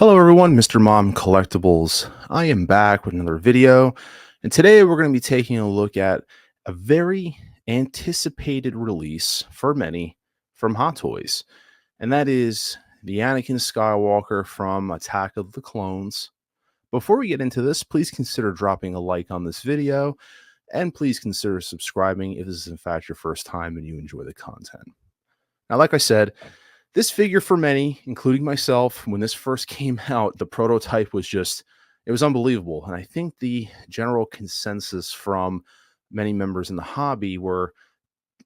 Hello everyone, Mr. Mom Collectibles. I am back with another video, and today we're going to be taking a look at a very anticipated release for many from Hot Toys, and that is the Anakin Skywalker from Attack of the Clones. Before we get into this, please consider dropping a like on this video, and please consider subscribing if this is in fact your first time and you enjoy the content. Now, like I said, this figure for many, including myself, when this first came out, the prototype was just, it was unbelievable. And I think the general consensus from many members in the hobby were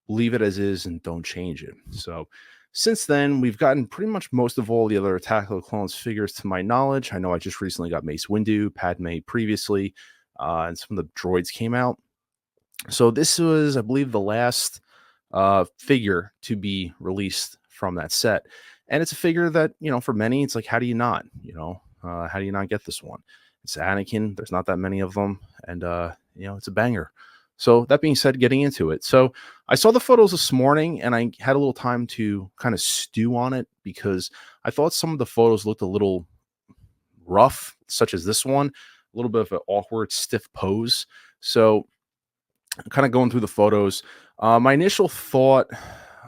leave it as is and don't change it. So since then, we've gotten pretty much most of all the other Attack of the Clones figures to my knowledge. I know I just recently got Mace Windu, Padme previously, and some of the droids came out. So this was, I believe, the last figure to be released from that set. And it's a figure that, for many, it's like, how do you not, how do you not get this one? It's Anakin. There's not that many of them. And, it's a banger. So that being said, getting into it. So I saw the photos this morning and I had a little time to kind of stew on it because I thought some of the photos looked a little rough, such as this one, a little bit of an awkward, stiff pose. So kind of going through the photos, my initial thought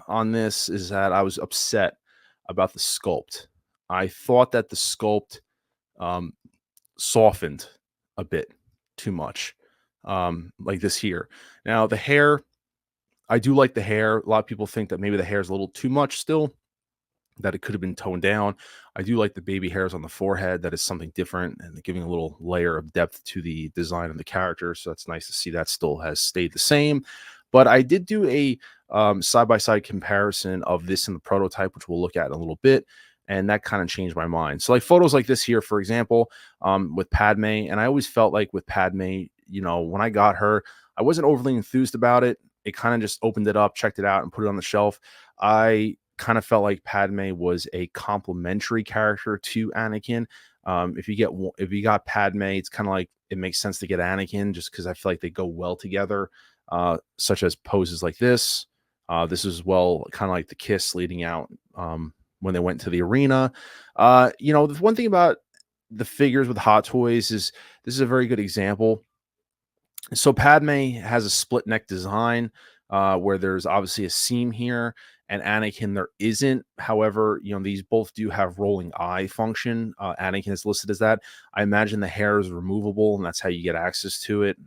on this is that I was upset about the sculpt. I thought that the sculpt softened a bit too much, like this here. Now, the hair, I do like the hair. A lot of people think that maybe the hair is a little too much still, that it could have been toned down. I do like the baby hairs on the forehead. That is something different and giving a little layer of depth to the design of the character. So that's nice to see that still has stayed the same. But I did do a side-by-side comparison of this and the prototype, which we'll look at in a little bit. And that kind of changed my mind. So like photos like this here, for example, with Padme. And I always felt like with Padme, when I got her, I wasn't overly enthused about it. It kind of just opened it up, checked it out, and put it on the shelf. I kind of felt like Padme was a complementary character to Anakin. If you got Padme, it's kind of like it makes sense to get Anakin just because I feel like they go well together, such as poses like this. This is kind of like the kiss leading out when they went to the arena. The one thing about the figures with Hot Toys is this is a very good example. So Padme has a split neck design where there's obviously a seam here, and Anakin there isn't. However, these both do have rolling eye function. Anakin is listed as that. I imagine the hair is removable, and that's how you get access to it.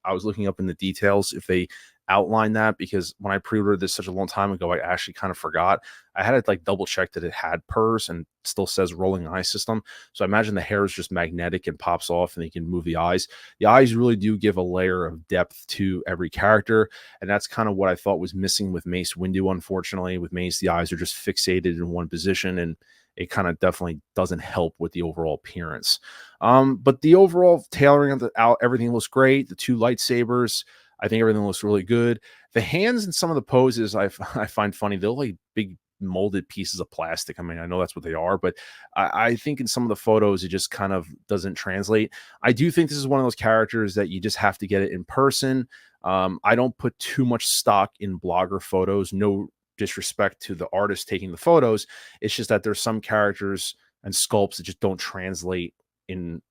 I was looking up in the details if they outline that, because when I pre-ordered this such a long time ago, I actually kind of forgot. I had to double check that it had purrs and still says rolling eye system. So I imagine the hair is just magnetic and pops off and you can move the eyes. The eyes really do give a layer of depth to every character. And that's kind of what I thought was missing with Mace Windu. Unfortunately, with Mace, the eyes are just fixated in one position, and it kind of definitely doesn't help with the overall appearance. But the overall tailoring of everything looks great. The two lightsabers, I think everything looks really good. The hands in some of the poses I find funny. They're like big molded pieces of plastic. I mean, I know that's what they are, but I think in some of the photos, it just kind of doesn't translate. I do think this is one of those characters that you just have to get it in person. I don't put too much stock in blogger photos. No disrespect to the artist taking the photos. It's just that there's some characters and sculpts that just don't translate in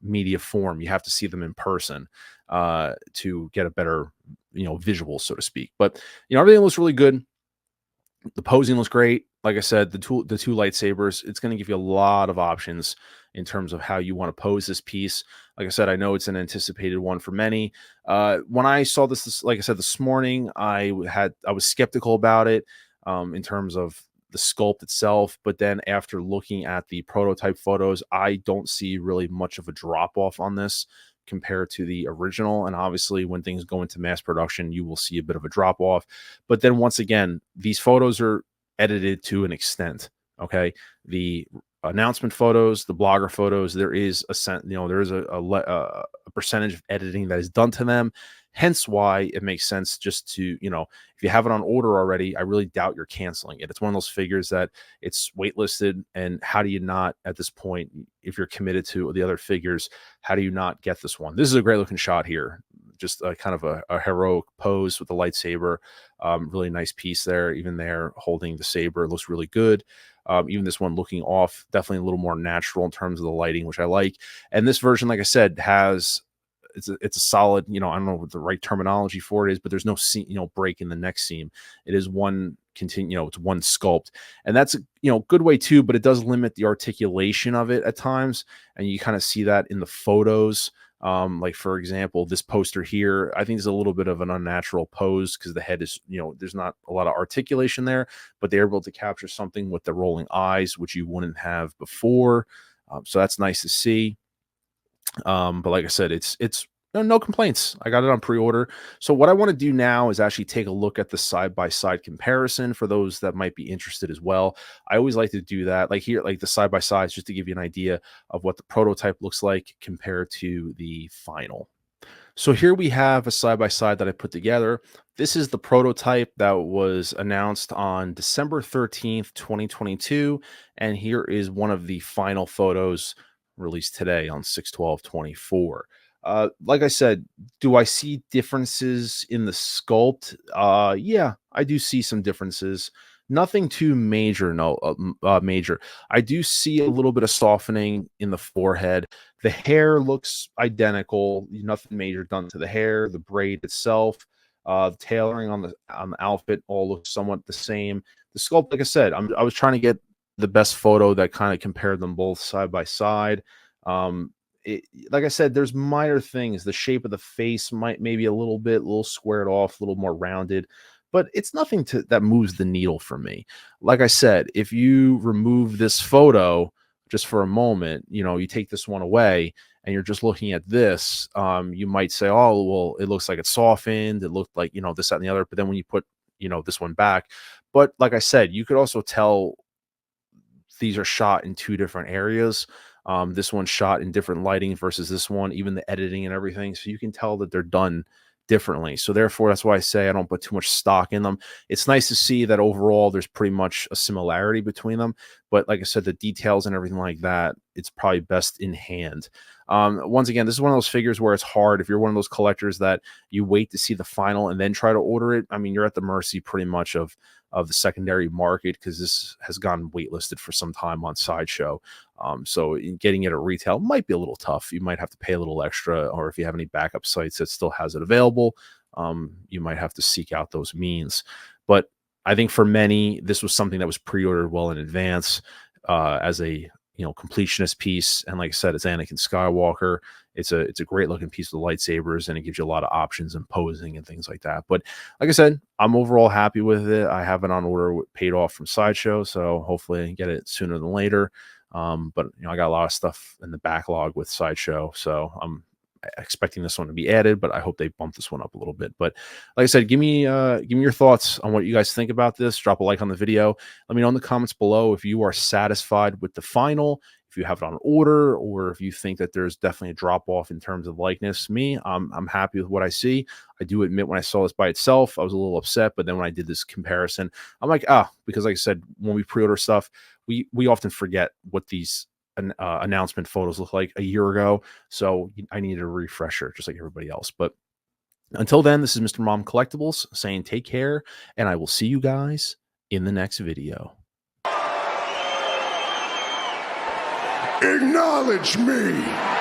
media form. You have to see them in person to get a better visual, so to speak. But everything looks really good. The posing looks great. Like I said, the two lightsabers, it's going to give you a lot of options in terms of how you want to pose this piece. Like I said, I know it's an anticipated one for many. When I saw this, like I said, this morning, I was skeptical about it in terms of the sculpt itself. But then after looking at the prototype photos, I don't see really much of a drop off on this compared to the original. And obviously when things go into mass production, you will see a bit of a drop off. But then once again, these photos are edited to an extent. Okay. The announcement photos, the blogger photos, there is a percentage of editing that is done to them. Hence why it makes sense just to, if you have it on order already, I really doubt you're canceling it. It's one of those figures that it's waitlisted. And how do you not, at this point, if you're committed to the other figures, how do you not get this one? This is a great looking shot here. Just kind of a heroic pose with the lightsaber. Really nice piece there, even there holding the saber. It looks really good. Even this one looking off, definitely a little more natural in terms of the lighting, which I like. And this version, like I said, has it's a solid, I don't know what the right terminology for it is, but there's no seam, break in the neck seam. It is one continue, it's one sculpt, and that's a good way too, but it does limit the articulation of it at times, and you kind of see that in the photos. Like for example, this poster here, I think is a little bit of an unnatural pose because the head is, there's not a lot of articulation there, but they're able to capture something with the rolling eyes, which you wouldn't have before. So that's nice to see. But like I said, it's no complaints. I got it on pre-order. So what I want to do now is actually take a look at the side-by-side comparison for those that might be interested as well. I always like to do that, like here, like the side-by-sides, just to give you an idea of what the prototype looks like compared to the final. So here we have a side-by-side that I put together. This is the prototype that was announced on December 13th, 2022. And here is one of the final photos released today on 6/12/24. Like I said, do I see differences in the sculpt? Yeah, I do see some differences. Nothing too major, no, major. I do see a little bit of softening in the forehead. The hair looks identical. Nothing major done to the hair. The braid itself, the tailoring on the outfit all looks somewhat the same. The sculpt, like I said, I was trying to get the best photo that kind of compared them both side by side. Um, like I said, there's minor things. The shape of the face might maybe a little squared off, a little more rounded, but it's nothing that moves the needle for me. Like I said, if you remove this photo just for a moment, you take this one away and you're just looking at this, you might say, oh, well, it looks like it's softened. It looked like, this, that, and the other. But then when you put, this one back, but like I said, you could also tell these are shot in two different areas. This one's shot in different lighting versus this one, even the editing and everything. So you can tell that they're done differently. So therefore, that's why I say I don't put too much stock in them. It's nice to see that overall there's pretty much a similarity between them. But like I said, the details and everything like that, it's probably best in hand. Once again, this is one of those figures where it's hard. If you're one of those collectors that you wait to see the final and then try to order it, I mean, you're at the mercy pretty much of the secondary market, because this has gone waitlisted for some time on Sideshow. So getting it at retail might be a little tough. You might have to pay a little extra, or if you have any backup sites that still has it available, you might have to seek out those means. But I think for many, this was something that was pre-ordered well in advance, as a completionist piece. And like I said, it's Anakin Skywalker. It's a great looking piece of the lightsabers, and it gives you a lot of options and posing and things like that. But like I said, I'm overall happy with it. I have it on order, paid off from Sideshow, so hopefully I can get it sooner than later. But I got a lot of stuff in the backlog with Sideshow, so I'm expecting this one to be added, but I hope they bump this one up a little bit. But like I said, give me your thoughts on what you guys think about this. Drop a like on the video. Let me know in the comments below if you are satisfied with the final, if you have it on order, or if you think that there's definitely a drop off in terms of likeness. Me, I'm happy with what I see. I do admit when I saw this by itself, I was a little upset, but then when I did this comparison, I'm like, because like I said, when we pre-order stuff, we often forget what these announcement photos look like a year ago. So I needed a refresher just like everybody else. But until then, this is Mr. Mom Collectibles saying take care, and I will see you guys in the next video. Acknowledge me!